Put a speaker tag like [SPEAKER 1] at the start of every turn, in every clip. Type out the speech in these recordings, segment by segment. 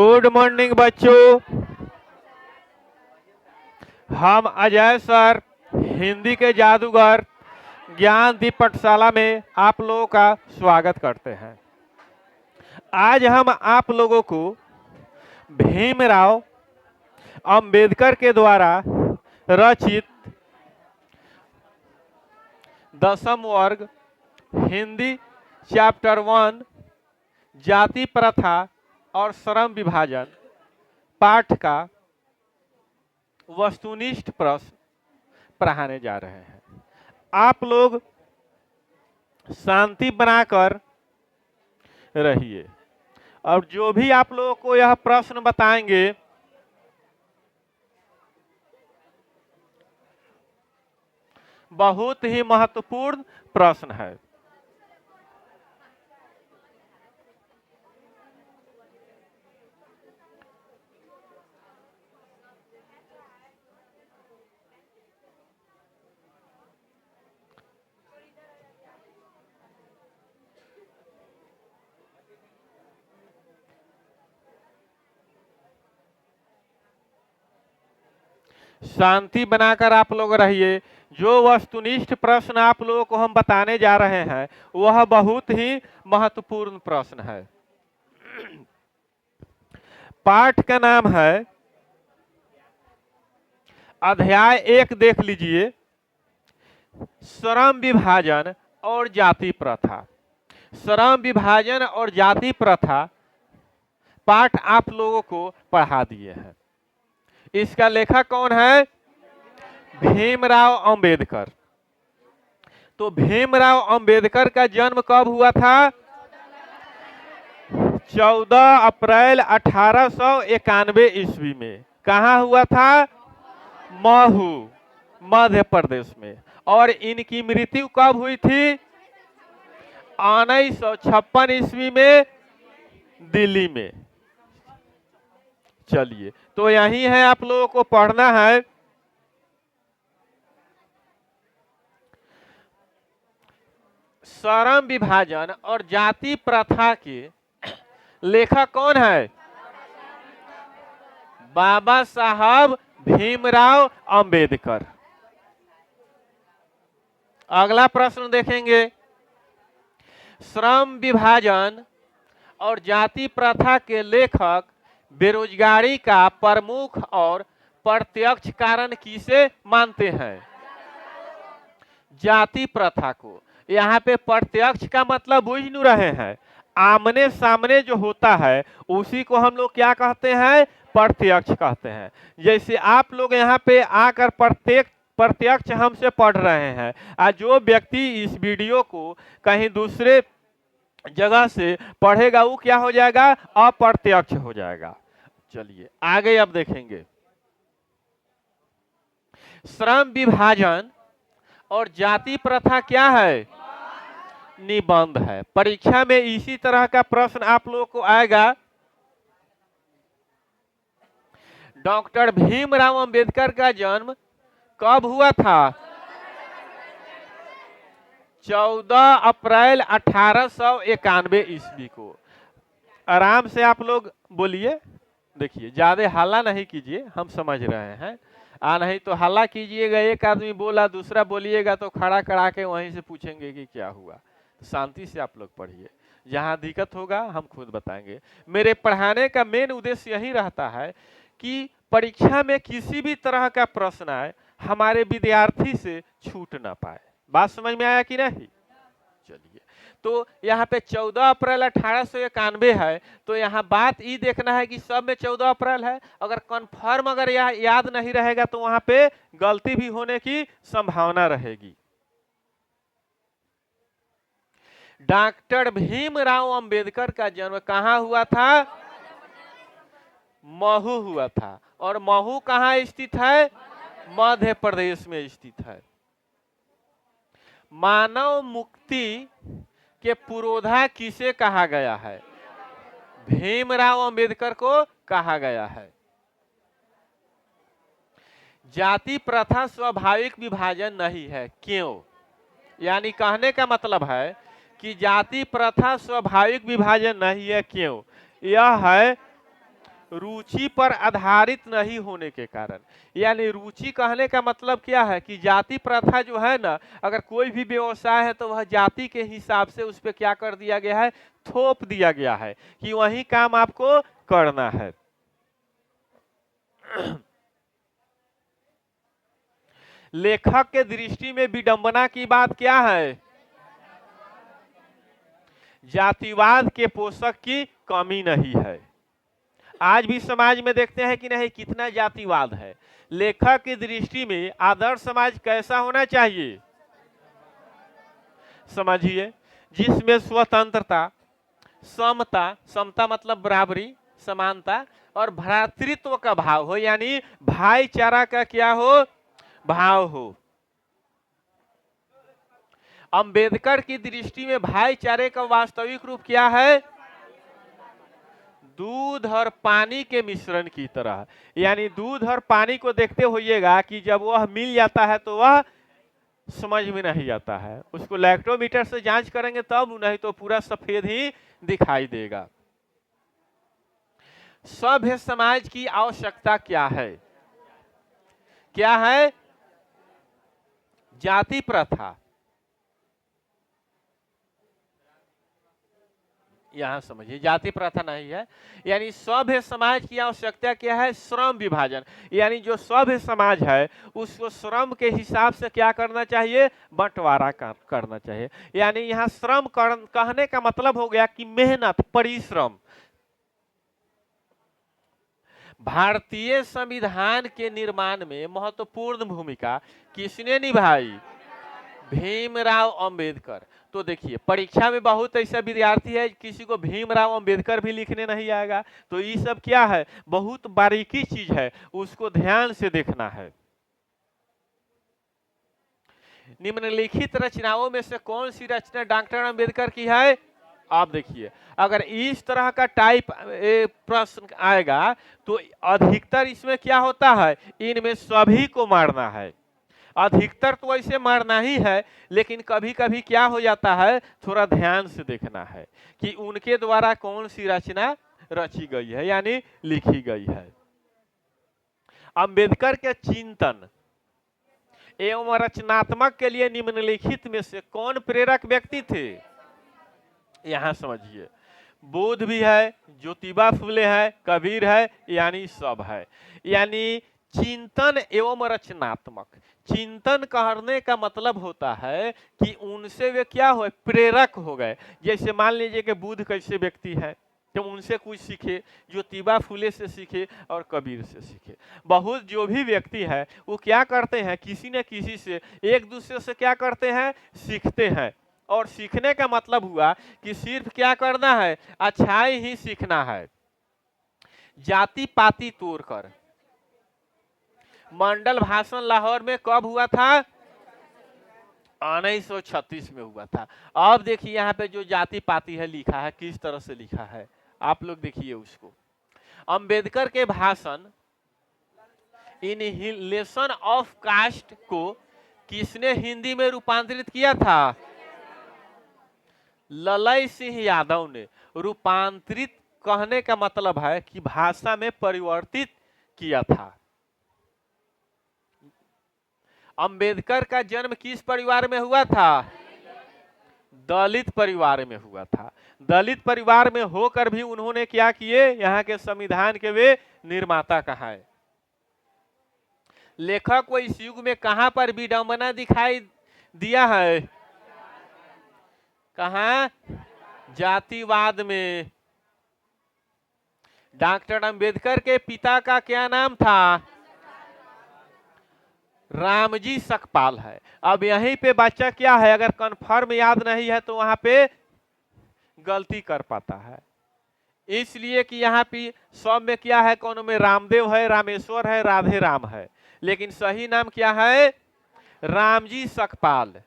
[SPEAKER 1] Good morning बच्चों। हम Ajay sir Hindi के जादूगर ज्ञान दीप पाठशाला में आप लोगों का स्वागत करते हैं। आज हम आप लोगों को भीमराव अंबेडकर के द्वारा रचित दसम वर्ग हिंदी चैप्टर 1 जाति प्रथा और श्रम विभाजन पाठ का वस्तुनिष्ठ प्रश्न पढ़ाने जा रहे हैं। आप लोग शांति बनाकर रहिए और जो भी आप लोगों को यह प्रश्न बताएंगे बहुत ही महत्वपूर्ण प्रश्न है। शांति बनाकर आप लोग रहिए। जो वस्तुनिष्ठ प्रश्न आप लोगों को हम बताने जा रहे हैं वह बहुत ही महत्वपूर्ण प्रश्न है। पाठ का नाम है अध्याय 1, देख लीजिए, श्रम विभाजन और जाति प्रथा। श्रम विभाजन और जाति प्रथा पाठ आप लोगों को पढ़ा दिए हैं। इसका लेखक कौन है? भीमराव अंबेडकर। तो भीमराव अंबेडकर का जन्म कब हुआ था? 14 अप्रैल 1891 ईस्वी में। कहाँ हुआ था? महू, मध्य प्रदेश में। और इनकी मृत्यु कब हुई थी? 1956 ईस्वी में दिल्ली में। चलिए, तो यही है, आप लोगों को पढ़ना है। श्रम विभाजन और जाति प्रथा के लेखक कौन है? बाबा साहब भीमराव अंबेडकर। अगला प्रश्न देखेंगे। श्रम विभाजन और जाति प्रथा के लेखक बेरोजगारी का प्रमुख और प्रत्यक्ष कारण किसे मानते हैं? जाति प्रथा को। यहाँ पे प्रत्यक्ष का मतलब बुझ नहीं रहे हैं, आमने सामने जो होता है उसी को हम लोग क्या कहते हैं? प्रत्यक्ष कहते हैं। जैसे आप लोग यहाँ पे आकर प्रत्यक्ष हमसे पढ़ रहे हैं, और जो व्यक्ति इस वीडियो को कहीं दूसरे जगह से पढ़ेगा वो क्या हो जाएगा? अप्रत्यक्ष हो जाएगा। चलिए आगे अब देखेंगे। श्रम विभाजन और जाति प्रथा क्या है? निबंध है। परीक्षा में इसी तरह का प्रश्न आप लोगों को आएगा। डॉक्टर भीमराव अंबेडकर का जन्म कब हुआ था? 14 अप्रैल 1891 ईस्वी को। आराम से आप लोग बोलिए। देखिए, ज्यादा हल्ला नहीं कीजिए, हम समझ रहे हैं। नहीं तो हल्ला कीजिएगा, एक आदमी बोला दूसरा बोलिएगा तो खड़ा करा के वहीं से पूछेंगे कि क्या हुआ। तो शांति से आप लोग पढ़िए। जहाँ दिक्कत होगा हम खुद बताएंगे। मेरे पढ़ाने का मेन उद्देश्य यही रहता है कि परीक्षा में किसी भी तरह का प्रश्न आए हमारे विद्यार्थी से छूट ना पाए। बात समझ में आया कि नहीं? चलिए, तो यहाँ पे 14 अप्रैल 1891 है, तो यहाँ बात ये देखना है कि सब में 14 अप्रैल है। अगर कंफर्म अगर यह याद नहीं रहेगा तो वहां पे गलती भी होने की संभावना रहेगी। डॉक्टर भीमराव अंबेडकर का जन्म कहाँ हुआ था? महू हुआ था। और महू कहाँ स्थित है? मध्य प्रदेश में स्थित है। मानव मुक्ति के पुरोधा किसे कहा गया है? भीमराव अंबेडकर को कहा गया है। जाति प्रथा स्वाभाविक विभाजन नहीं है, क्यों? यानी कहने का मतलब है कि जाति प्रथा स्वाभाविक विभाजन नहीं है, क्यों? यह है रुचि पर आधारित नहीं होने के कारण। यानी रुचि कहने का मतलब क्या है कि जाति प्रथा जो है ना, अगर कोई भी व्यवसाय है तो वह जाति के हिसाब से उस पर क्या कर दिया गया है, थोप दिया गया है कि वही काम आपको करना है। लेखक के दृष्टि में विडंबना की बात क्या है, जातिवाद के पोषक की कमी नहीं है। आज भी समाज में देखते हैं कि नहीं कितना जातिवाद है। लेखक की दृष्टि में आदर्श समाज कैसा होना चाहिए, समझिए, जिसमें स्वतंत्रता, समता, समता मतलब बराबरी, समानता और भ्रातृत्व का भाव हो, यानी भाईचारा का क्या हो, भाव हो। अंबेडकर की दृष्टि में भाईचारे का वास्तविक रूप क्या है, दूध और पानी के मिश्रण की तरह। यानी दूध और पानी को देखते होइएगा कि जब वह मिल जाता है तो वह समझ में नहीं आता है, उसको लैक्टोमीटर से जांच करेंगे तब, नहीं तो पूरा सफेद ही दिखाई देगा। सभ्य समाज की आवश्यकता क्या है, क्या है, जाति प्रथा। यहां समझिए, जाति प्रथा नहीं है। यानी सभ्य समाज की आवश्यकता क्या है, श्रम विभाजन। यानी जो सभ्य समाज है उसको श्रम के हिसाब से क्या करना चाहिए, बंटवारा करना चाहिए। यानी यहाँ श्रम कहने का मतलब हो गया कि मेहनत, परिश्रम। भारतीय संविधान के निर्माण में महत्वपूर्ण भूमिका किसने निभाई, भीमराव अंबेडकर। तो देखिए परीक्षा में बहुत ऐसा विद्यार्थी है किसी को भीमराव अंबेडकर भी लिखने नहीं आएगा। तो ये सब क्या है, बहुत बारीकी चीज है, उसको ध्यान से देखना है। निम्नलिखित रचनाओं में से कौन सी रचना डॉक्टर अंबेडकर की है। आप देखिए, अगर इस तरह का टाइप प्रश्न आएगा तो अधिकतर इसमें क्या होता है, इनमें सभी को मारना है। अधिकतर तो ऐसे मारना ही है, लेकिन कभी कभी क्या हो जाता है, थोड़ा ध्यान से देखना है कि उनके द्वारा कौन सी रचना रची गई है, यानी लिखी गई है। अंबेडकर के चिंतन एवं रचनात्मक के लिए निम्नलिखित में से कौन प्रेरक व्यक्ति थे। यहां समझिए, बुद्ध भी है, ज्योतिबा फुले है, कबीर है, यानी सब है। यानी चिंतन एवं रचनात्मक, चिंतन करने का मतलब होता है कि उनसे वे क्या हो, प्रेरक हो गए। जैसे मान लीजिए कि बुद्ध कैसे व्यक्ति है, तो उनसे कुछ सीखे, ज्योतिबा फुले से सीखे और कबीर से सीखे। बहुत जो भी व्यक्ति है वो क्या करते हैं, किसी न किसी से, एक दूसरे से क्या करते हैं, सीखते हैं। और सीखने का मतलब हुआ कि सिर्फ क्या करना है, अच्छाई ही सीखना है, जाति पाति तोड़कर। मंडल भाषण लाहौर में कब हुआ था, 1936 में हुआ था। अब देखिए यहाँ पे जो जाति पाति है लिखा है, किस तरह से लिखा है, आप लोग देखिए उसको। अंबेडकर के भाषण इनहिलेशन ऑफ कास्ट को किसने हिंदी में रूपांतरित किया था, ललय सिंह यादव ने। रूपांतरित कहने का मतलब है कि भाषा में परिवर्तित किया था। अंबेडकर का जन्म किस परिवार में हुआ था, दलित परिवार में हुआ था। दलित परिवार में होकर भी उन्होंने क्या किए, यहाँ के संविधान के वे निर्माता कहा है। लेखक को इस युग में कहां पर विडंबना दिखाई दिया है, कहां, जातिवाद में। डॉक्टर अंबेडकर के पिता का क्या नाम था, रामजी सकपाल है। अब यहीं पे बच्चा क्या है, अगर कंफर्म याद नहीं है तो वहां पे गलती कर पाता है, इसलिए कि यहाँ पे सब में क्या है, कौन में रामदेव है, रामेश्वर है, राधे राम है, लेकिन सही नाम क्या है, रामजी सकपाल।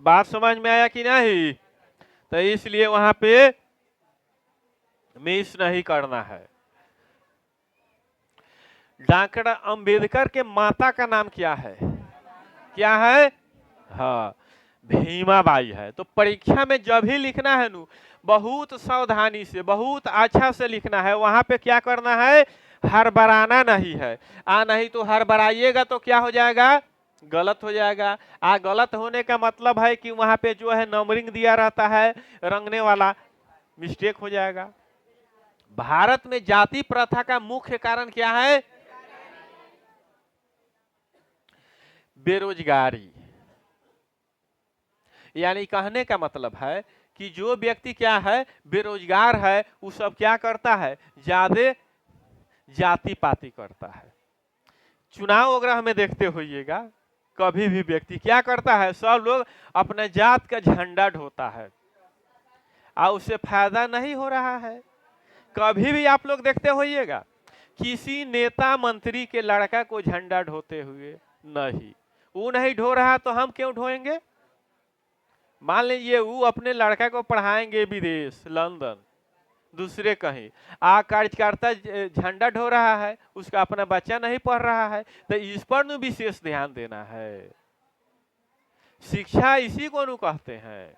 [SPEAKER 1] बात समझ में आया कि नहीं, तो इसलिए वहां पे मिस नहीं करना है। डॉक्टर अंबेडकर के माता का नाम क्या है? क्या है? हाँ, भीमाबाई है। तो परीक्षा में जब भी लिखना है नु, बहुत सावधानी से, बहुत अच्छा से लिखना है। वहां पे क्या करना है? हड़बड़ाना नहीं है। नहीं तो हड़बड़ाइएगा तो क्या हो जाएगा? गलत हो जाएगा। गलत होने का मतलब है कि वहां पे जो है नंबरिंग दिया रहता है, रंगने वाला, मिस्टेक हो जाएगा। भारत में जाति प्रथा का मुख्य कारण क्या है? बेरोजगारी। यानी कहने का मतलब है कि जो व्यक्ति क्या है, बेरोजगार है, वो सब क्या करता है? ज्यादा जाति पाति करता है। चुनाव वगैरह में देखते होइएगा, कभी भी व्यक्ति क्या करता है? सब लोग अपने जात का झंडा ढोता है और उससे फायदा नहीं हो रहा है। कभी भी आप लोग देखते होइएगा किसी नेता मंत्री के लड़का को झंडा ढोते हुए नहीं। वो नहीं ढो रहा तो हम क्यों ढोएंगे? मान लीजिए वो अपने लड़का को पढ़ाएंगे विदेश, लंदन, दूसरे कहीं, कार्यकर्ता झंडा ढो रहा है, उसका अपना बच्चा नहीं पढ़ रहा है, तो इस पर विशेष ध्यान देना है। शिक्षा इसी को कहते हैं।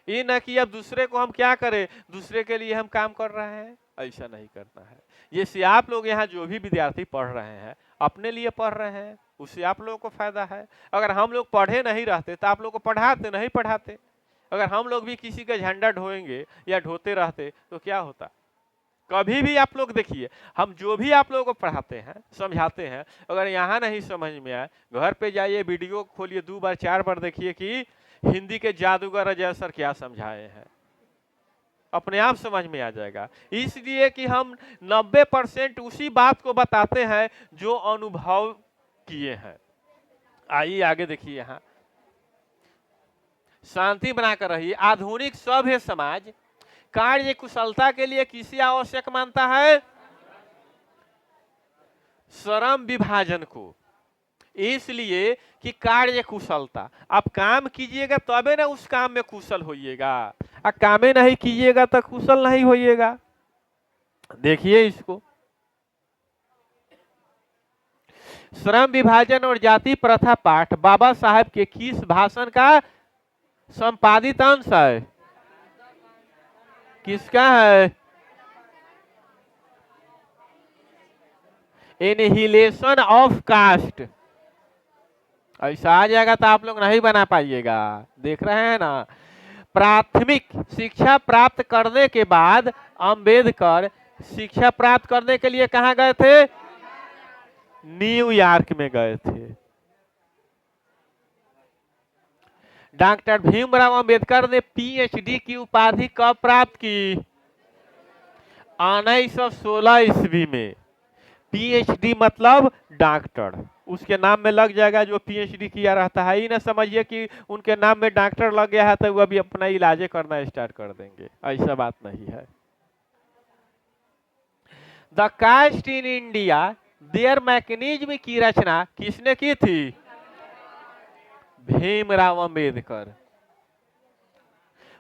[SPEAKER 1] ये न कि अब दूसरे को हम क्या करें, दूसरे के लिए हम काम कर रहे हैं, ऐसा नहीं करना है। जैसे आप लोग यहाँ जो भी विद्यार्थी पढ़ रहे हैं, अपने लिए पढ़ रहे हैं, उससे आप लोगों को फायदा है। अगर हम लोग पढ़े नहीं रहते तो आप लोग को पढ़ाते नहीं पढ़ाते। अगर हम लोग भी किसी का झंडा ढोएंगे या ढोते रहते तो क्या होता? कभी भी आप लोग देखिए, हम जो भी आप लोगों को पढ़ाते हैं, समझाते हैं, अगर यहाँ नहीं समझ में आए, घर पे जाइए, वीडियो खोलिए, 2 बार 4 बार देखिए कि हिंदी के जादूगर अजय सर क्या समझाए हैं, अपने आप समझ में आ जाएगा। इसलिए कि हम 90% उसी बात को बताते हैं जो अनुभव किए हैं। आइए आगे देखिए, यहाँ शांति बनाकर रहिए। आधुनिक सभ्य समाज कार्य कुशलता के लिए किसे आवश्यक मानता है? श्रम विभाजन को। इसलिए कि कार्य कुशलता, आप काम कीजिएगा तबे ना उस काम में कुशल होइएगा, कामे नहीं कीजिएगा तो कुशल नहीं होइएगा। देखिए इसको, श्रम विभाजन और जाति प्रथा पाठ बाबा साहेब के किस भाषण का संपादित अंश है? किसका है? Annihilation of caste. ऐसा आ जाएगा तो आप लोग नहीं बना पाइएगा। देख रहे हैं ना, प्राथमिक शिक्षा प्राप्त करने के बाद अंबेडकर शिक्षा प्राप्त करने के लिए कहां गए थे? न्यूयॉर्क में गए थे। डॉक्टर भीमराव अंबेडकर ने पीएचडी की उपाधि कब प्राप्त की? 1916 ईस्वी में। पीएचडी मतलब डॉक्टर, उसके नाम में लग जाएगा जो पीएचडी किया रहता है। ही ना समझिए कि उनके नाम में डॉक्टर लग गया है तो वो अभी अपना इलाजे करना स्टार्ट कर देंगे, ऐसा बात नहीं है। The caste in India there mechanism की रचना किसने की थी? भीमराव अंबेडकर।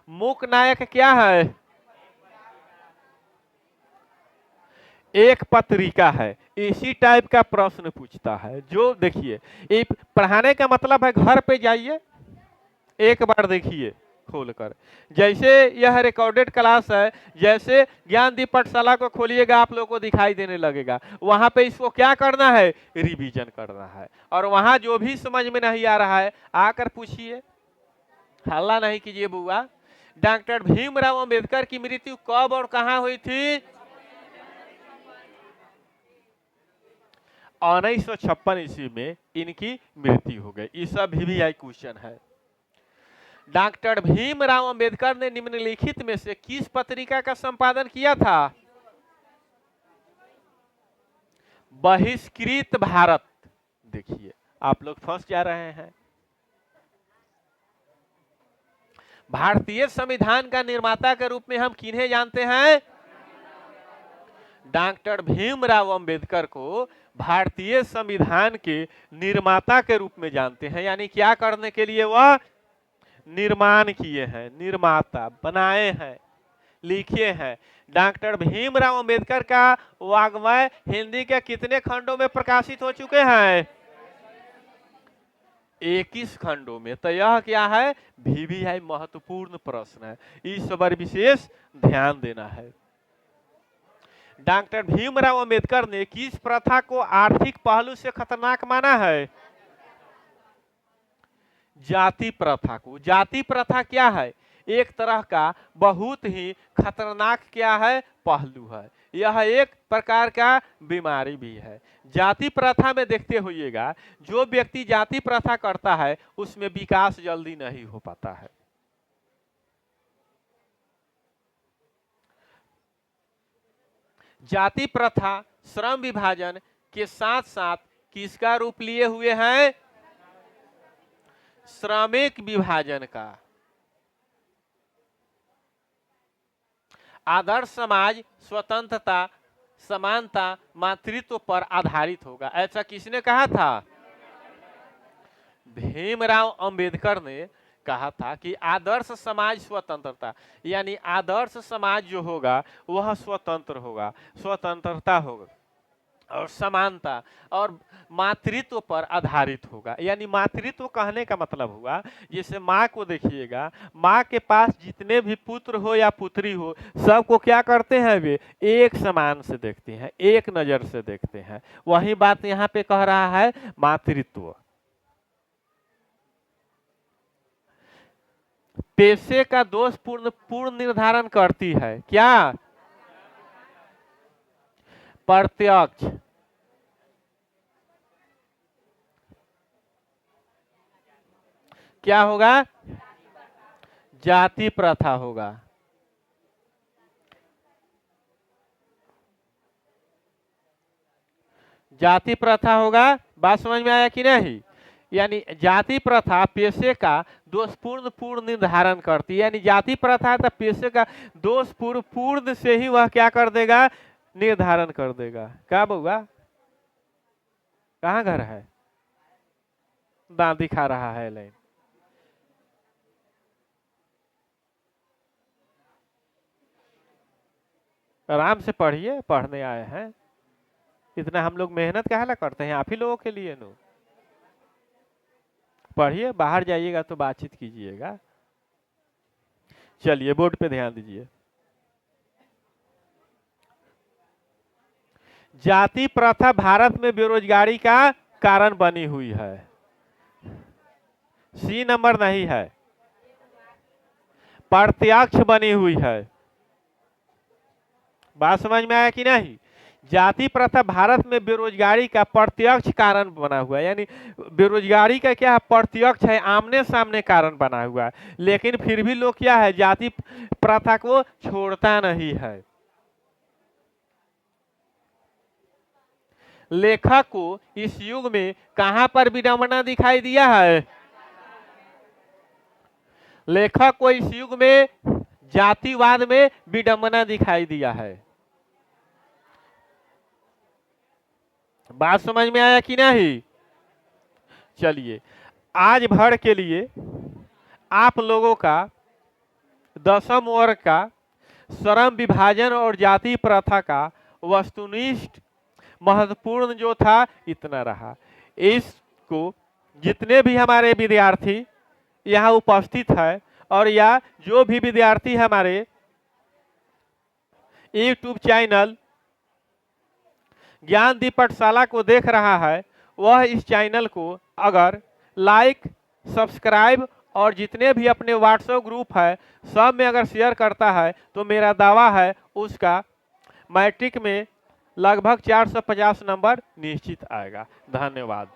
[SPEAKER 1] मूक नायक क्या है? एक पत्रिका है। इसी टाइप का प्रश्न पूछता है। जो देखिए, ये पढ़ाने का मतलब है घर पे जाइए, एक बार देखिए खोलकर। जैसे यह रिकॉर्डेड क्लास है, जैसे ज्ञानदीप पाठशाला को खोलिएगा आप लोगों को दिखाई देने लगेगा। वहां पे इसको क्या करना है? रिवीजन करना है। और वहां जो भी समझ में नहीं आ रहा है आकर पूछिए, हल्ला नहीं कीजिए बुआ। डॉक्टर भीमराव अंबेडकर की मृत्यु कब और कहां हुई थी? 1956 ईस्वी में इनकी मृत्यु हो गई। ये सब भी आई क्वेश्चन है। डॉक्टर भीमराव अंबेडकर ने निम्नलिखित में से किस पत्रिका का संपादन किया था? बहिष्कृत भारत। देखिए आप लोग फंस जा रहे हैं। भारतीय संविधान का निर्माता के रूप में हम किन्हें जानते हैं? डॉक्टर भीमराव अंबेडकर को भारतीय संविधान के निर्माता के रूप में जानते हैं। यानी क्या करने के लिए वह निर्माण किए हैं, निर्माता बनाए हैं। लिखे हैं। डॉक्टर भीमराव अंबेडकर का वाङ्मय हिंदी के कितने खंडों में प्रकाशित हो चुके हैं? 21 खंडों में। तो यह क्या है? VVI महत्वपूर्ण प्रश्न है, इस पर विशेष ध्यान देना है। डॉक्टर भीमराव अंबेडकर ने किस प्रथा को आर्थिक पहलू से खतरनाक माना है? जाति प्रथा को। जाति प्रथा क्या है? एक तरह का बहुत ही खतरनाक क्या है? पहलू है। यह एक प्रकार का बीमारी भी है। जाति प्रथा में देखते होइएगा, जो व्यक्ति जाति प्रथा करता है उसमें विकास जल्दी नहीं हो पाता है। जाति प्रथा श्रम विभाजन के साथ साथ किसका रूप लिए हुए हैं? श्रमिक विभाजन का। आदर्श समाज स्वतंत्रता, समानता, मातृत्व पर आधारित होगा, ऐसा किसने कहा था? भीमराव अंबेडकर ने कहा था कि आदर्श समाज स्वतंत्रता, यानी आदर्श समाज जो होगा वह स्वतंत्र होगा, स्वतंत्रता होगा और समानता और मातृत्व पर आधारित होगा। यानी मातृत्व कहने का मतलब हुआ, जैसे माँ को देखिएगा, माँ के पास जितने भी पुत्र हो या पुत्री हो, सबको क्या करते हैं? वे एक समान से देखते हैं, एक नजर से देखते हैं। वही बात यहाँ पे कह रहा है मातृत्व। पेशे का दोष पूर्ण निर्धारण करती है क्या? प्रत्यक्ष। क्या होगा? जाति प्रथा होगा। जाति प्रथा होगा। बात समझ में आया कि नहीं? यानी जाति प्रथा पेशे का दोषपूर्ण पूर्ण निर्धारण करती है। यानी जाति प्रथा तो पेशे का दोषपूर्ण पूर्ण से ही वह क्या कर देगा? निर्धारण कर देगा। क्या बउआ? कहाँ घर है? दांत दिखा रहा है लाइन। आराम से पढ़िए, पढ़ने आए हैं। इतना हम लोग मेहनत काहे ला करते हैं? आप ही लोगों के लिए नो। पढ़िए, बाहर जाइएगा तो बातचीत कीजिएगा। चलिए बोर्ड पे ध्यान दीजिए। जाति प्रथा भारत में बेरोजगारी का कारण बनी हुई है। सी नंबर नहीं है, प्रत्यक्ष बनी हुई है। बात समझ में आया कि नहीं? जाति प्रथा भारत में बेरोजगारी का प्रत्यक्ष कारण बना हुआ है। यानी बेरोजगारी का क्या है? प्रत्यक्ष है, आमने सामने कारण बना हुआ है। लेकिन फिर भी लोग क्या है? जाति प्रथा को छोड़ता नहीं है। लेखक को इस युग में कहां पर विडंबना दिखाई दिया है? लेखक को इस युग में जातिवाद में विडंबना दिखाई दिया है। बात समझ में आया कि नहीं? चलिए, आज भर के लिए आप लोगों का 10वीं वर्ग का श्रम विभाजन और जाति प्रथा का वस्तुनिष्ठ महत्वपूर्ण जो था इतना रहा। इसको जितने भी हमारे विद्यार्थी यहाँ उपस्थित है और या जो भी विद्यार्थी हमारे यूट्यूब चैनल ज्ञानदीप पाठशाला को देख रहा है, वह इस चैनल को अगर लाइक, सब्सक्राइब और जितने भी अपने व्हाट्सएप ग्रुप है सब में अगर शेयर करता है तो मेरा दावा है उसका मैट्रिक में लगभग 450 नंबर निश्चित आएगा। धन्यवाद।